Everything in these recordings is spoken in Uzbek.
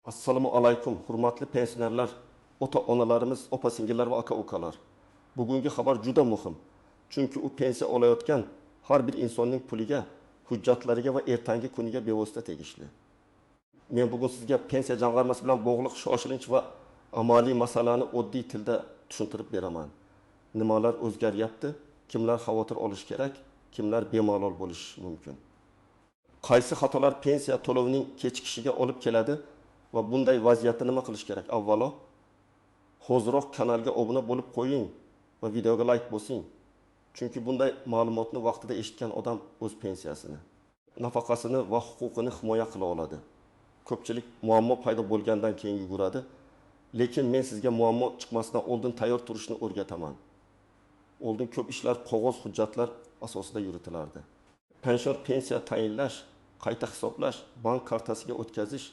Assalomu alaykum, hurmatli pensionerlar, ota-onalarimiz, opa-singillar va aka-ukalar. Bugungi xabar juda muhim. Chunki u pensiya olayotgan har bir insonning puliga, hujjatlariga va ertangi kuniga bevosita tegishli. Men bugun sizga pensiya jamg'armasi bilan bog'liq shoshilinch va amaliy masalani oddiy tilda tushuntirib beraman. Nimalar o'zgaryapti, kimlar xavotir olish kerak, kimlar bemalol bo'lishi mumkin. Qaysi xatolar pensiya to'lovining kechikishiga olib keladi va bunday vaziyatda nima qilish kerak? Avvalo, hoziroq kanalga obuna bo'lib qo'ying va videoga like bosing. Chunki bunday ma'lumotni vaqtida eshitgan odam o'z pensiyasini, nafaqasini va huquqini himoya qila oladi. Ko'pchilik muammo paydo bo'lgandan keyin yuguradi, lekin men sizga muammo chiqmasidan oldin tayyor turishni o'rgataman. Oldin ko'p ishlar qog'oz hujjatlar asosida yuritilardi. Pensiya tayinlash, qayta hisoblash, bank kartasiga o'tkazish,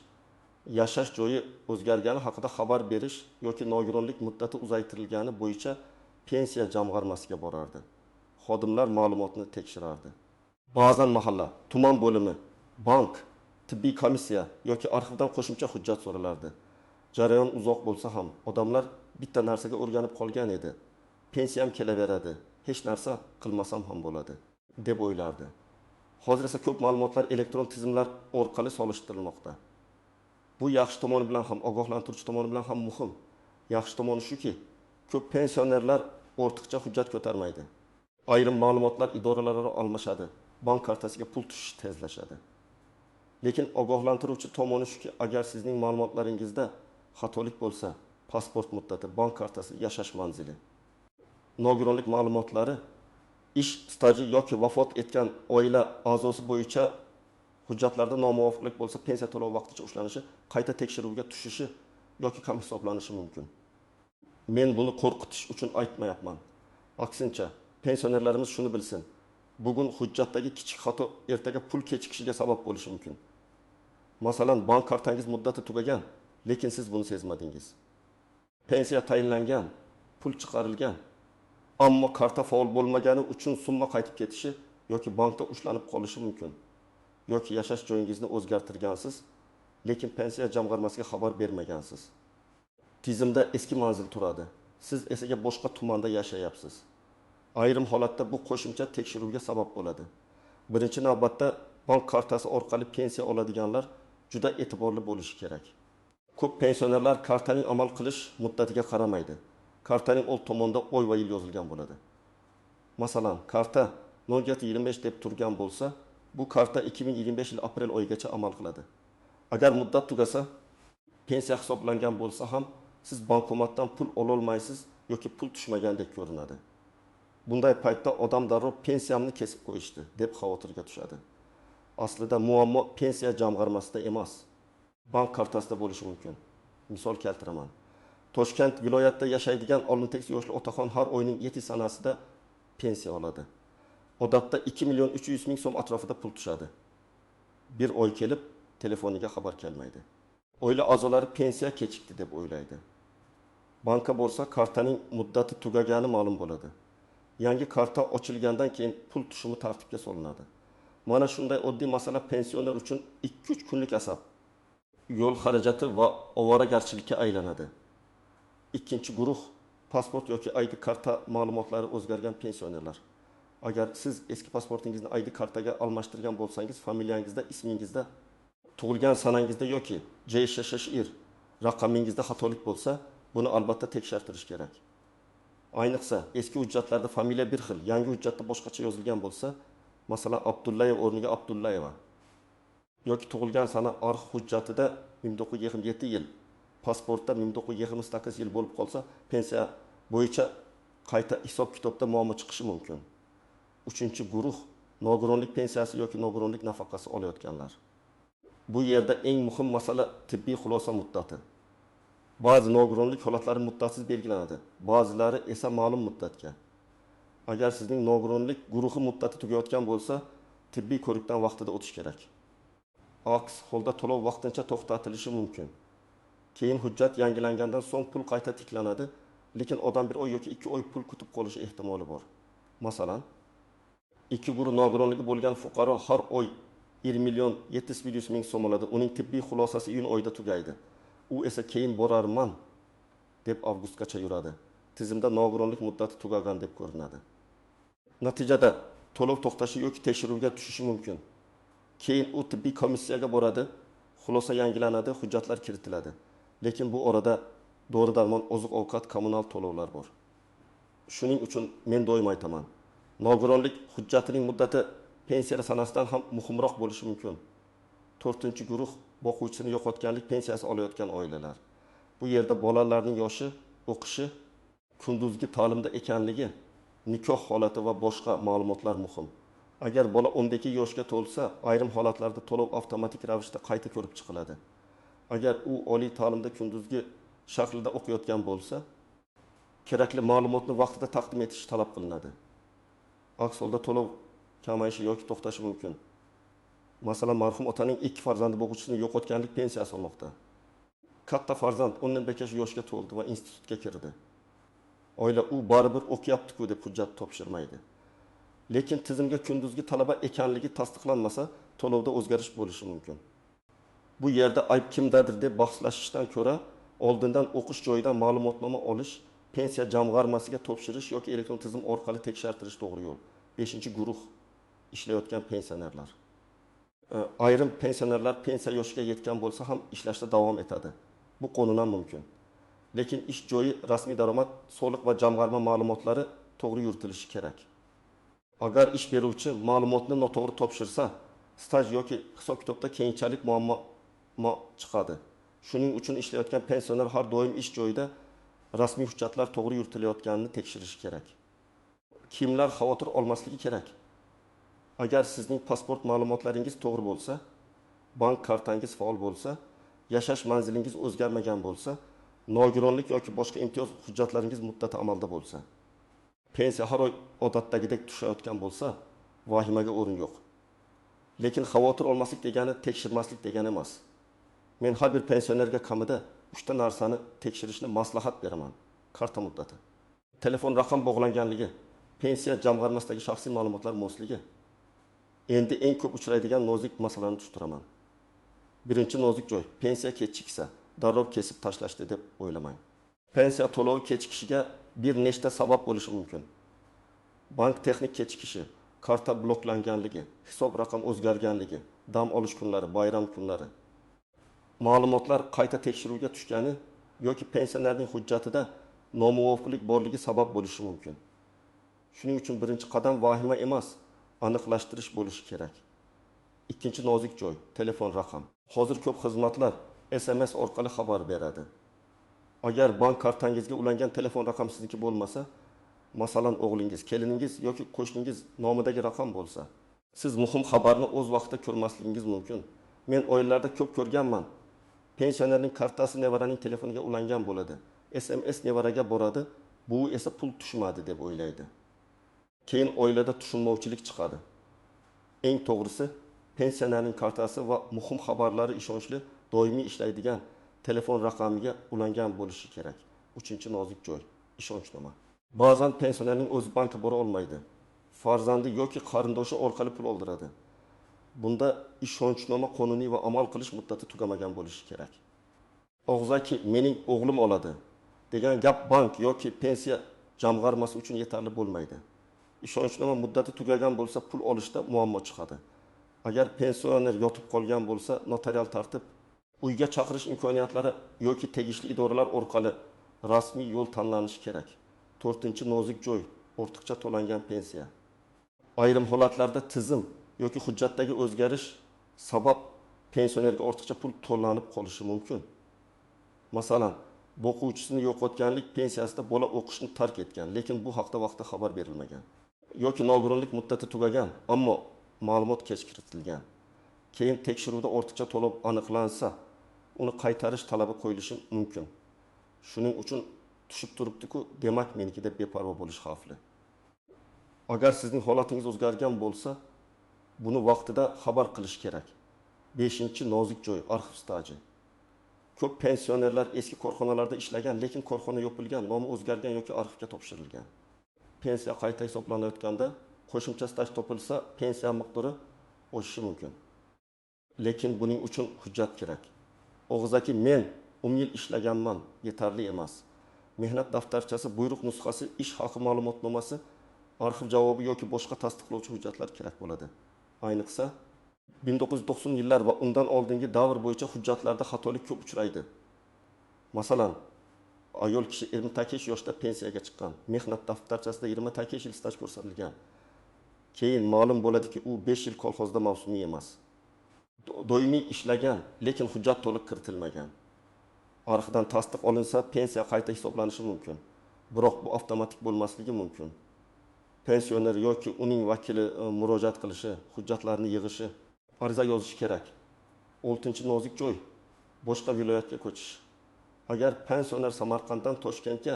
yashash joyi o'zgargani haqida xabar berish yoki nogironlik muddati uzaytirilgani bo'yicha pensiya jamg'armasiga borardi. Xodimlar ma'lumotni tekshirardi. Ba'zan mahalla, tuman bo'limi, bank, tibbiy komissiya yoki arxivdan qo'shimcha hujjat so'ralardi. Jarayon uzoq bo'lsa ham odamlar bitta narsaga o'rganib qolgan edi. Pensiyam kelaveradi, hech narsa qilmasam ham bo'ladi deb o'ylardi. Hozir esa ko'p ma'lumotlar elektron tizimlar orqali solishtirilmoqda. Bu yaxshi tomoni bilan ham, ogohlantiruvchi tomoni bilan ham muhim. Yaxshi tomoni shuki, ko'p pensionerlar ortiqcha hujjat ko'tarmaydi. Ayrim ma'lumotlar idoralararo almashadi, bank kartasiga pul tushishi tezlashadi. Lekin ogohlantiruvchi tomoni shuki, agar sizning ma'lumotlaringizda xatolik bo'lsa, pasport muddati, bank kartasi, yashash manzili, nogironlik ma'lumotlari, ish staji yoki vafot etgan oila a'zosi bo'yicha hujjatlarda nomuvofiqlik bo'lsa, pensiya to'lovi vaqtincha ushlanishi, qayta tekshiruvga tushishi yoki kam hisoblanishi mumkin. Men buni qo'rqitish uchun aytmayapman. Aksincha, pensionerlarimiz shuni bilsin. Bugun hujjatdagi kichik xato ertaga pul kechikishiga sabab bo'lishi mumkin. Masalan, bank kartangiz muddati tugagan, lekin siz buni sezmadingiz. Pensiya tayinlangan, pul chiqarilgan, ammo karta faol bo'lmagani uchun summa qaytib ketishi yoki bankda ushlanib qolishi mumkin. Yoki yashash joyingizni o'zgartirgansiz, lekin pensiya jamg'armasiga xabar bermagansiz. Tizimda eski manzil turadi. Siz esa boshqa tumanda yashayapsiz. Ayrim holatda bu qo'shimcha tekshiruvga sabab bo'ladi. Birinchi navbatda bank kartasi orqali pensiya oladiganlar juda e'tiborli bo'lishi kerak. Ko'p pensionerlar kartaning amal qilish muddatiga qaramaydi. Kartaning old tomonida oy va yil yozilgan bo'ladi. Masalan, karta 0725 deb turgan bo'lsa, bu karta 2025 yil aprel oyigacha amal qiladi. Agar muddat tugasa, pensiya hisoblangan bo'lsa ham, siz bankomatdan pul ola olmaysiz yoki pul tushmagandek ko'rinadi. Bunday paytda odam darrov pensiyamni kesib qo'yishdi deb xavotirga tushadi. Aslida muammo pensiya jamg'armasida emas, bank kartasida bo'lishi mumkin. Misol keltiraman. Toshkent viloyatida yashaydigan Olmitex yoshli otaxon har oyning 7 sanasida pensiya oladi. Odatda 2 million 300 ming so'm atrofida pul tushadi. Bir oy kelib, telefoniga xabar kelmaydi. Oila a'zolari pensiya kechikdi deb o'ylaydi. Banka bo'lsa, kartaning muddati tugagani ma'lum bo'ladi. Yangi karta ochilgandan keyin pul tushumi tartibga solinadi. Mana shunday oddiy masala pensioner uchun 2-3 kunlik azob, yo'l xarajati va ovoragarchilikka aylanadi. Ikkinchi guruh, pasport yoki ID karta ma'lumotlari o'zgargan pensionerlar. Agar siz eski pasportingizni ID kartaga almashtirgan bo'lsangiz, familiyangizda, ismingizda, tug'ilgan sanangizda yoki JSHSIR raqamingizda xatolik bo'lsa, buni albatta tekshirtirish kerak. Ayniqsa, eski hujjatlarda familiya bir xil, yangi hujjatda boshqacha yozilgan bo'lsa, masalan, Abdullayev o'rniga Abdullayeva yoki tug'ilgan sana arx hujjatida 1927 yil, pasportda 1928 yil bo'lib qolsa, pensiya bo'yicha qayta hisob-kitobda muammo chiqishi mumkin. Uchinchi guruh, nogironlik pensiyasi yoki nogironlik nafaqasi olayotganlar. Bu yerda eng muhim masala tibbiy xulosa muddati. Ba'zi nogironlik holatlari muddatsiz belgilanadi, ba'zilari esa ma'lum muddatga. Agar sizning nogironlik guruhi muddati tugayotgan bo'lsa, tibbiy ko'rikdan vaqtida o'tish kerak. Aks holda to'lov vaqtincha to'xtatilishi mumkin. Keyin hujjat yangilangandan so'ng pul qayta tiklanadi, lekin odam bir oy yoki 2 oy pul kutib qolishi ehtimoli bor. Masalan, 2 guruh nogironligi bo'lgan fuqaro har oy 1 million 700 ming so'm oladi. Uning tibbiy xulosasi iyun oyida tugaydi. u esa keyin borarman deb avgustgacha yuradi. Tizimda nogironlik muddati tugagan deb ko'rinadi. Natijada to'lov to'xtashi yoki tekshiruvga tushishi mumkin. Keyin u tibbiy komissiyaga boradi, xulosa yangilanadi, hujjatlar kiritiladi. Lekin bu orada dori-darmon, oziq-ovqat, kommunal to'lovlar bor. Shuning uchun men doim aytaman, nogironlik hujjatining muddati pensiya sanasidan ham muhimroq bo'lishi mumkin. 4-guruh boquvchisini yo'qotganlik pensiyasi olayotgan oilalar. Bu yerda bolalarning yoshi, o'qishi, kunduzgi ta'limda ekanligi, nikoh holati va boshqa ma'lumotlar muhim. Agar bola 12 yoshga to'lsa, ayrim holatlarda to'lov avtomatik ravishda qayta ko'rib chiqiladi. Agar u oliy ta'limda kunduzgi shaklida o'qiyotgan bo'lsa, kerakli ma'lumotni vaqtida taqdim etish talab qilinadi. Aks holda to'lov kamayishi yoki to'xtashi mumkin. Masalan, marhum otaning 2 farzandi boquvchisini yo'qotganlik pensiyasi olmoqda. Katta farzand 15 yoshga to'ldi va institutga kirdi. Oila u baribir o'qiyapti-ku deb hujjat topshirmaydi. Lekin tizimga kunduzgi talaba ekanligi tasdiqlanmasa, to'lovda o'zgarish bo'lishi mumkin. Bu yerda ayb kimdadir deb bahslashishdan ko'ra, oldindan o'qish joyidan ma'lumotnoma olish, pensiya jamg'armasiga topshirish yoki elektron tizim orqali tekshirtirish to'g'ri yo'l. 5-guruh ishlayotgan pensionerlar. Ayrim pensionerlar pensiya yoshiga yetgan bo'lsa ham ishlashda davom etadi. Bu qonunan mumkin. Lekin ish joyi, rasmiy daromad, soliq va jamg'arma ma'lumotlari to'g'ri yuritilishi kerak. Agar ish beruvchi ma'lumotni noto'g'ri topshirsa, staj yoki hisob-kitobda keyinchalik muammo chiqadi. Shuning uchun ishlayotgan pensioner har doim ish joyida rasmiy hujjatlar to'g'ri yuritilayotganini tekshirishi kerak. Kimlar xavotir olmasligi kerak? Agar sizning pasport ma'lumotlaringiz to'g'ri bo'lsa, bank kartangiz faol bo'lsa, yashash manzilingiz o'zgarmagan bo'lsa, nogironlik yoki boshqa imtiyoz hujjatlaringiz muddati amalda bo'lsa, pensiya har oy odatdagidek tushayotgan bo'lsa, vahimaga o'rin yo'q. Lekin xavotir olmaslik degani tekshirmaslik degani emas. Men har bir pensionerga kamida 3 ta narsani tekshirishni maslahat beraman. Karta muddati, telefon raqam bog'langanligi, pensiya jamg'armasidagi shaxsiy ma'lumotlar mosligi. Endi eng ko'p uchraydigan nozik masalani tushuntiraman. Birinchi nozik joy, pensiya kechiksa, darrov kesib tashlashdi deb o'ylamang. Pensiya to'lovi kechikishiga bir nechta sabab bo'lishi mumkin. Bank texnik kechikishi, karta bloklanganligi, hisob raqam o'zgarganligi, dam olish kunlari, bayram kunlari. Ma'lumotlar qayta tekshiruvga tushgani yoki pensionerning hujjatida nomuvofiqlik borligi sabab bo'lishi mumkin. Shuning uchun birinchi qadam vahima emas, aniqlashtirish bo'lishi kerak. Ikkinchi nozik joy, telefon raqam. Hozir ko'p xizmatlar SMS orqali xabar beradi. Agar bank kartangizga ulangan telefon raqam sizniki bo'lmasa, masalan o'g'lingiz, keliningiz yoki qo'shningiz nomidagi raqam bo'lsa, siz muhim xabarni o'z vaqtida ko'rmasligingiz mumkin. Men oilalarda ko'p ko'rganman. Pensionerning kartasi nevaraning telefoniga ulangan bo'ladi. SMS nevaraga boradi, bu esa pul tushmadi deb o'ylaydi. Keyin oilada tushunmovchilik chiqadi. Eng to'g'risi, pensionerning kartasi va muhim xabarlari ishonchli, doimiy ishlaydigan telefon raqamiga ulangan bo'lishi kerak. 3-nozik joy, ishonchnoma. Ba'zan pensionerning o'zi bankka bora olmaydi. Farzandi yoki qarindoshi orqali pul oldiradi. Bunda ishonchnoma qonuniy va amal qilish muddati tugamagan bo'lishi kerak. Og'zaki mening o'g'lim oladi degan gap bank yoki pensiya jamg'armasi uchun yetarli bo'lmaydi. Ishonchnoma muddati tugagan bo'lsa, pul olishda muammo chiqadi. Agar pensioner yotib qolgan bo'lsa, notarial tartib, uyga chaqirish imkoniyatlari yoki tegishli idoralar orqali rasmiy yo'l tanlanishi kerak. 4-nozik joy, ortiqcha to'langan pensiya. Ayrim holatlarda tizim yoki hujjatdagi o'zgarish sabab pensionerga ortiqcha pul to'lanib qolishi mumkin. Masalan, boquvchisini yo'qotganlik pensiyasida bola o'qishni tark etgan, lekin bu haqda vaqtida xabar berilmagan. Yoki nogironlik muddati tugagan, ammo ma'lumot kech kiritilgan. Keyin tekshiruvda ortiqcha to'lov aniqlansa, uni qaytarish talabi qo'yilishi mumkin. Shuning uchun tushib turibdi-ku, demak meniki deb beparvo bo'lish xavfli. Agar sizning holatingiz o'zgargan bo'lsa, buni vaqtida xabar qilish kerak. 5-nozik joy, arxiv staji. Ko'p pensionerlar eski korxonalarda ishlagan, lekin korxona yopilgan, nomi o'zgargan yoki arxivga topshirilgan. Pensiya qayta hisoblanayotganda qo'shimcha staj topilsa, pensiya miqdori oshishi mumkin. Lekin buning uchun hujjat kerak. Og'zaki men 10 yil ishlaganman, yetarli emas. Mehnat daftarchasi, buyruq nusxasi, ish haqi ma'lumotnomasi, arxiv javobi yoki boshqa tasdiqlovchi hujjatlar kerak bo'ladi. Ayniqsa 1990 yillar va undan oldingi davr bo'yicha hujjatlarda xatolik ko'p uchraydi. Masalan, ayol kishi 28 yoshda pensiyaga chiqqan, mehnat daftarchasida 28 yil staj ko'rsatilgan. Keyin ma'lum bo'ladiki, u 5 yil kolxozda mavsumiy emas. Doimiy ishlagan, lekin hujjat to'liq kiritilmagan. Arxivdan tasdiq olinsa, pensiya qayta hisoblanishi mumkin. Biroq bu avtomatik bo'lmasligi mumkin. Pensioner yoki uning vakili murojaat qilishi, hujjatlarni yig'ishi, ariza yozishi kerak. 6-nozik joy, boshqa viloyatga ko'chish. Agar pensioner Samarqanddan Toshkentga,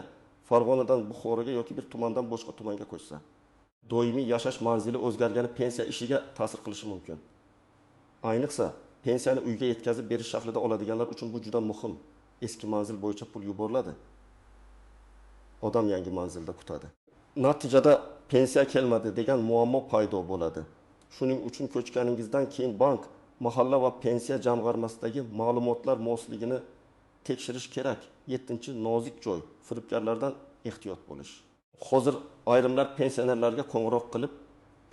Farg'onadan Buxoroga yoki bir tumandan boshqa tumanga ko'chsa, doimiy yashash manzili o'zgargani pensiya ishiga ta'sir qilishi mumkin. Ayniqsa, pensiyani uyga yetkazib berish shaklida oladiganlar uchun bu juda muhim. Eski manzil bo'yicha pul yuboriladi. Odam yangi manzilda kutadi. Natijada pensiya kelmadi degan muammo paydo bo'ladi. Shuning uchun ko'chganingizdan keyin bank, mahalla va pensiya jamg'armasidagi ma'lumotlar mosligini tekshirish kerak. 7-nozik joy, firibgarlardan ehtiyot bo'lish. Hozir ayrimlar pensionerlarga qo'ng'iroq qilib,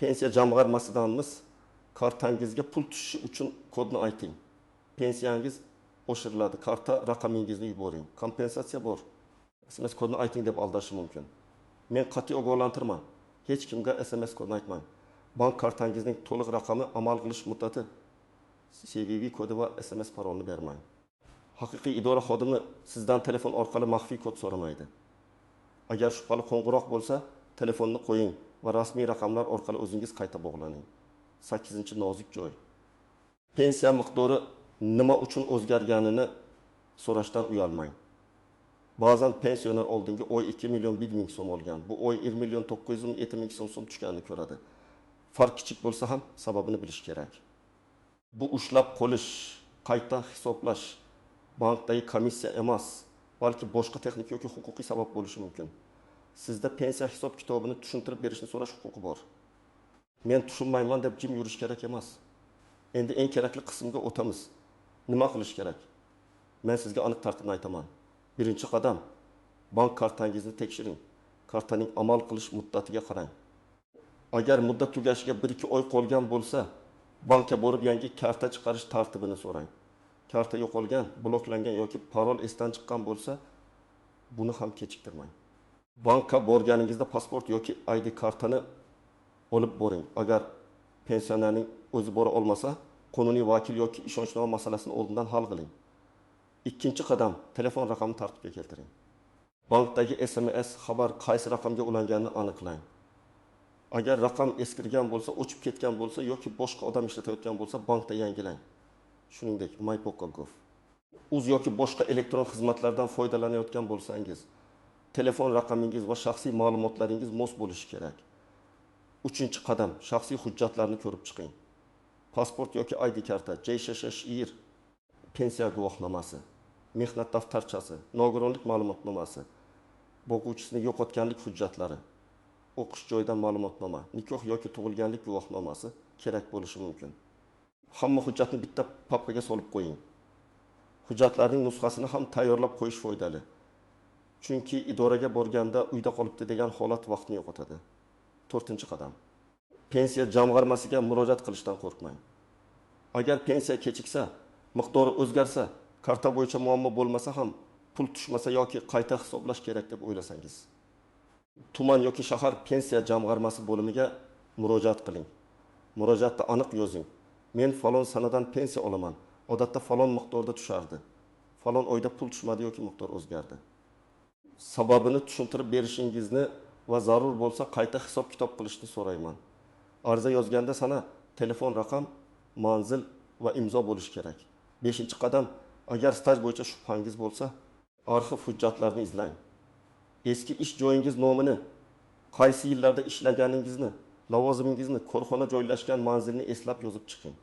pensiya jamg'armasidanmiz, kartangizga pul tushishi uchun kodni ayting. Pensiyangiz oshiriladi, karta raqamingizni yuboring. Kompensatsiya bor. SMS kodni ayting deb aldashi mumkin. Men qat'iy ogohlantirman. Hech kimga SMS kodini aytmang. Bank kartangizning to'liq raqami, amal qilish muddati, CVV kodi va SMS parolni bermang. Haqiqiy idora xodimi sizdan telefon orqali maxfiy kod so'ramaydi. Agar shubhali qo'ng'iroq bo'lsa, telefonni qo'ying va rasmiy raqamlar orqali o'zingiz qayta bog'laning. 8-nozik joy. Pensiya miqdori nima uchun o'zgarganini so'rashdan uyalmang. Ba'zan pensioner oldingi oy 2 million 1 ming so'm olgan. Bu oy 1 million 900 ming 7 ming so'm tushganini ko'radi. Farq kichik bo'lsa ham sababini bilish kerak. Bu ushlab qolish, qayta hisoblash bankdagi komissiya emas, balki boshqa texnik yoki huquqiy sabab bo'lishi mumkin. Sizda pensiya hisob kitobini tushuntirib berishni so'rash huquqi bor. Men tushunmayman deb jim yurish kerak emas. Endi eng kerakli qismga o'tamiz. Nima qilish kerak? Men sizga aniq tartibni aytaman. Birinchi qadam, bank kartangizni tekshiring. Kartaning amal qilish muddatiga qarang. Agar muddat tugashiga 1-2 oy qolgan bo'lsa, bankka borib yangi karta chiqarish tartibini so'rang. Karta yo'qolgan, bloklangan yoki parol esdan chiqqan bo'lsa, buni ham kechiktirmang. Bankka borganingizda pasport yoki ID kartani olib boring. Agar pensionerning o'zi bora olmasa, qonuniy vakil yoki ishonchnoma masalasini oldindan hal qiling. Ikkinchi qadam, telefon raqamini tartibga keltiring. Bankdagi SMS xabar qaysi raqamga ulanganini aniqlang. Agar raqam eskirgan bo'lsa, o'chib ketgan bo'lsa yoki boshqa odam ishlatayotgan bo'lsa, bankda yangilang. Shuningdek, MyPoka.gov. Uz yoki boshqa elektron xizmatlardan foydalanayotgan bo'lsangiz, telefon raqamingiz va shaxsiy ma'lumotlaringiz mos bo'lishi kerak. Uchinchi qadam, shaxsiy hujjatlarni ko'rib chiqing. Pasport yoki ID karta, JSHIR, pensiya guvohnomasi, mehnat daftarchasi, nogironlik ma'lumotnomasi, boquvchisini yo'qotganlik hujjatlari, o'qish joyidan ma'lumotnoma, nikoh yoki tug'ilganlik guvohnomasi kerak bo'lishi mumkin. Hamma hujjatni bitta papkaga solib qo'ying. Hujjatlarning nusxasini ham tayyorlab qo'yish foydali. Chunki idoraga borganda uyda qolibdi degan holat vaqtni yo'qotadi. 4-qadam. Pensiya jamg'armasiga murojaat qilishdan qo'rqmang. Agar pensiya kechiksa, miqdori o'zgarsa, karta bo'yicha muammo bo'lmasa ham, pul tushmasa yoki qayta hisoblash kerak deb o'ylasangiz, tuman yoki shahar pensiya jamg'armasi bo'limiga murojaat qiling. Murojaatda aniq yozing. Men falon sanadan pensiya olaman. Odatda falon miqdorda tushardi. Falon oyda pul tushmadi yoki miqdor o'zgardi. Sababini tushuntirib berishingizni va zarur bo'lsa qayta hisob kitob qilishni so'rayman. Ariza yozganda sana telefon raqam, manzil va imzo bo'lishi kerak. 5-qadam, agar staj bo'yicha shubhangiz bo'lsa, arxiv hujjatlarini izlang. Eski ish joyingiz nomini, qaysi yillarda ishlaganingizni, lavozimingizni, korxona joylashgan manzilni eslab yozib chiqing.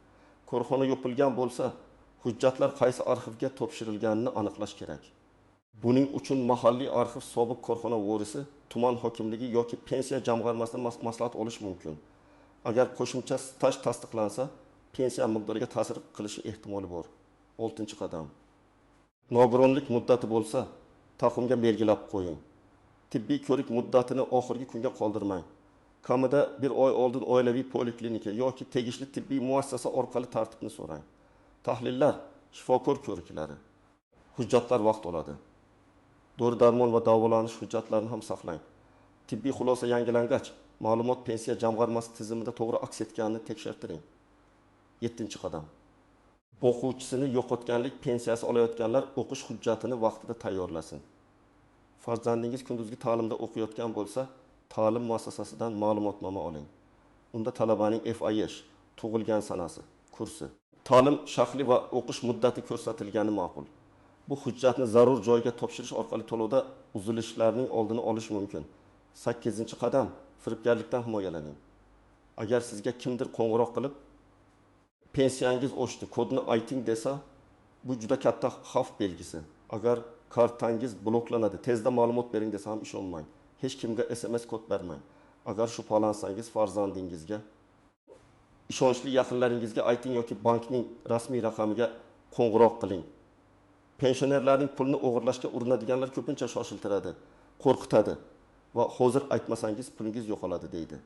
Korxona yopilgan bo'lsa, hujjatlar qaysi arxivga topshirilganini aniqlash kerak. Buning uchun mahalliy arxiv sobiq korxona vorisi, tuman hokimligi yoki pensiya jamg'armasidan maslahat olish mumkin. Agar qo'shimcha staj tasdiqlansa, pensiya miqdoriga ta'sir qilishi ehtimoli bor. 6-qadam. Nogironlik muddati bo'lsa, taqvimga belgilab qo'ying. Tibbiy ko'rik muddatini oxirgi kunga qoldirmang. Kamida bir oy oldin oilaviy poliklinika yoki tegishli tibbiy muassasa orqali tartibni so'rang. Tahlillar, shifokor ko'riklari, hujjatlar vaqt oladi. Dori-darmon va davolanish hujjatlarini ham saqlang. Tibbiy xulosa yangilangach, ma'lumot pensiya jamg'armasi tizimida to'g'ri aks etganini tekshirtiring. 7-qadam. O'quvchisini yo'qotganlik pensiyasi olayotganlar o'qish hujjatini vaqtida tayyorlasin. Farzandingiz kunduzgi ta'limda o'qiyotgan bo'lsa, ta'lim muassasasidan ma'lumotnoma oling. Unda talabaning FIH, tug'ilgan sanasi, kursi, ta'lim shakli va o'qish muddati ko'rsatilgani ma'qul. Bu hujjatni zarur joyga topshirish orqali to'lovda uzilishlarning oldini olish mumkin. 8-qadam, firibgarlikdan himoyalaning. Agar sizga kimdir qo'ng'iroq qilib, pensiyangiz oshdi, kodni ayting desa, bu juda katta xavf belgisi. Agar kartangiz bloklanadi, tezda ma'lumot bering desa ham ishonmang. Hech kimga SMS kod bermang. Agar shubhalansangiz farzandingizga, ishonchli yaqinlaringizga ayting yoki bankning rasmiy raqamiga qo'ng'iroq qiling. Pensionerlarning pulini o'g'irlashga urinadiganlar ko'pincha shoshiltiradi, qo'rqitadi va hozir aytmasangiz pulingiz yo'qoladi deydi.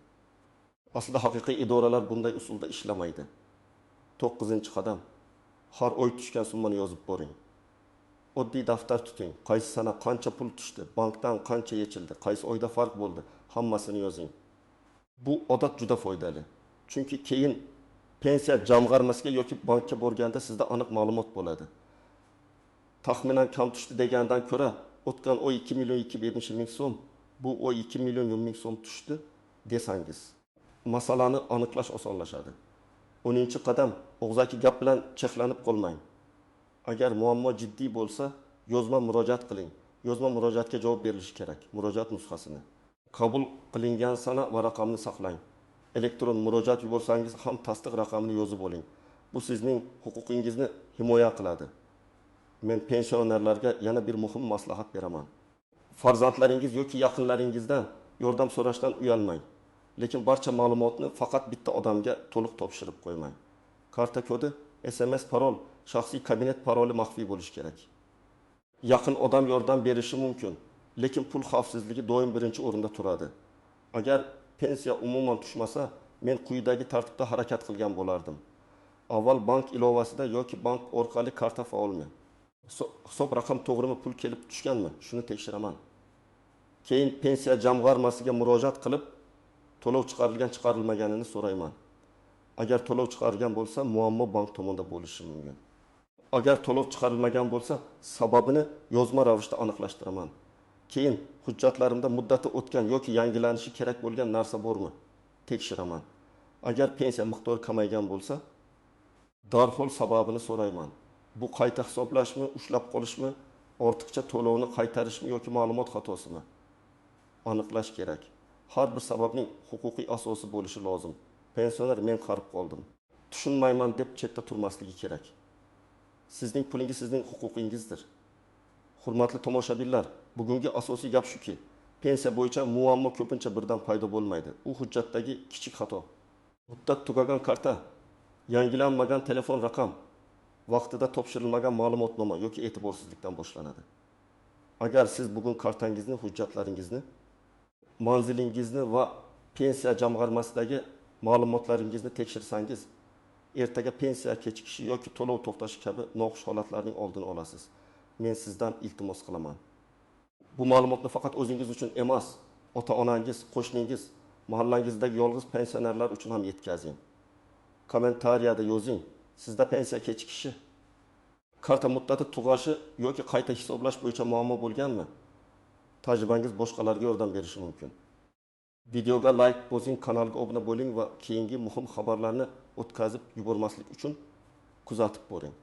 Aslida haqiqiy idoralar bunday usulda ishlamaydi. 9-qadam. Har oy tushgan summani yozib boring. Oddiy daftar tuting. Qaysi sana qancha pul tushdi, bankdan qancha yechildi, qaysi oyda farq bo'ldi, hammasini yozing. Bu odat juda foydali. Chunki keyin pensiya jamg'armasiga yoki bankka borganda sizda aniq ma'lumot bo'ladi. Taxminan kam tushdi degandan ko'ra, o'tgan oy 2 million 270 ming so'm, bu oy 2 million 100 ming so'm tushdi desangiz, masalani aniqlash osonlashadi. 10-qadam, og'zaki gap bilan cheklanib qolmang. Agar muammo jiddiy bo'lsa, yozma murojaat qiling. Yozma murojaatga javob berilishi kerak. Murojaat nusxasini. Qabul qilingan sana va raqamni saqlang. Elektron murojaat yuborsangiz ham tasdiq raqamini yozib oling. Bu sizning huquqingizni himoya qiladi. Men pensionerlarga yana bir muhim maslahat beraman. Farzandlaringiz yoki yaqinlaringizdan yordam so'rashdan uyalmang. Lekin barcha ma'lumotni faqat bitta odamga to'liq topshirib qo'ymang. Karta kodi, SMS parol, shaxsiy kabinet paroli maxfiy bo'lishi kerak. Yaqin odam yordam berishi mumkin, lekin pul xavfsizligi doim birinchi o'rinda turadi. Agar pensiya umuman tushmasa, men quyidagi tartibda harakat qilgan bo'lardim. Avval bank ilovasida yoki bank orqali karta faolmi? Hisob raqam to'g'rimi, pul kelib tushganmi? Shuni tekshiraman. Keyin pensiya jamg'armasiga murojaat qilib, to'lov chiqarilgan chiqarilmaganini so'rayman. Agar to'lov chiqarilgan bo'lsa, muammo bank tomonidan bo'lishi mumkin. Agar to'lov chiqarilmagan bo'lsa, sababini yozma ravishda aniqlashtiraman. Keyin hujjatlarimda muddati o'tgan yoki yangilanishi kerak bo'lgan narsa bormi? Tekshiraman. Agar pensiya miqdori kamaygan bo'lsa, darhol sababini so'rayman. Bu qayta hisoblashmi, ushlab qolishmi, ortiqcha to'lovni qaytarishmi yoki ma'lumot xatosimi? Aniqlash kerak. Har bir sababning huquqiy asosi bo'lishi lozim. Pensioner men qarib qoldim, tushunmayman deb chetda turmasligi kerak. Sizning pulingiz sizning huquqingizdir. Hurmatli tomoshabinlar, bugungi asosiy gap shuki, pensiya bo'yicha muammo ko'pincha birdan paydo bo'lmaydi. U hujjatdagi kichik xato. Muddat tugagan karta, yangilanmagan telefon raqam, vaqtida topshirilmagan ma'lumotnoma yoki e'tiborsizlikdan boshlanadi. Agar siz bugun kartangizni, hujjatlaringizni, manzilingizni va pensiya jamg'armasidagi ma'lumotlaringizni tekshirsangiz, ertaga pensiya kechikishi yoki to'lov to'xtashi kabi noxush holatlarning oldini olasiz. Men sizdan iltimos qilaman. Bu ma'lumotni faqat o'zingiz uchun emas, ota-onangiz, qo'shningiz, mahallangizdagi yolg'iz pensionerlar uchun ham yetkazing. Kommentariyada yozing. Sizda pensiya kechikishi, karta muddati tugashi yoki qayta hisoblash bo'yicha muammo bo'lganmi? Tajribangiz boshqalarga yordam berishi mumkin. Videoga like bosing, kanalga obuna bo'ling va keyingi muhim xabarlarni o'tkazib yubormaslik uchun kuzatib boring.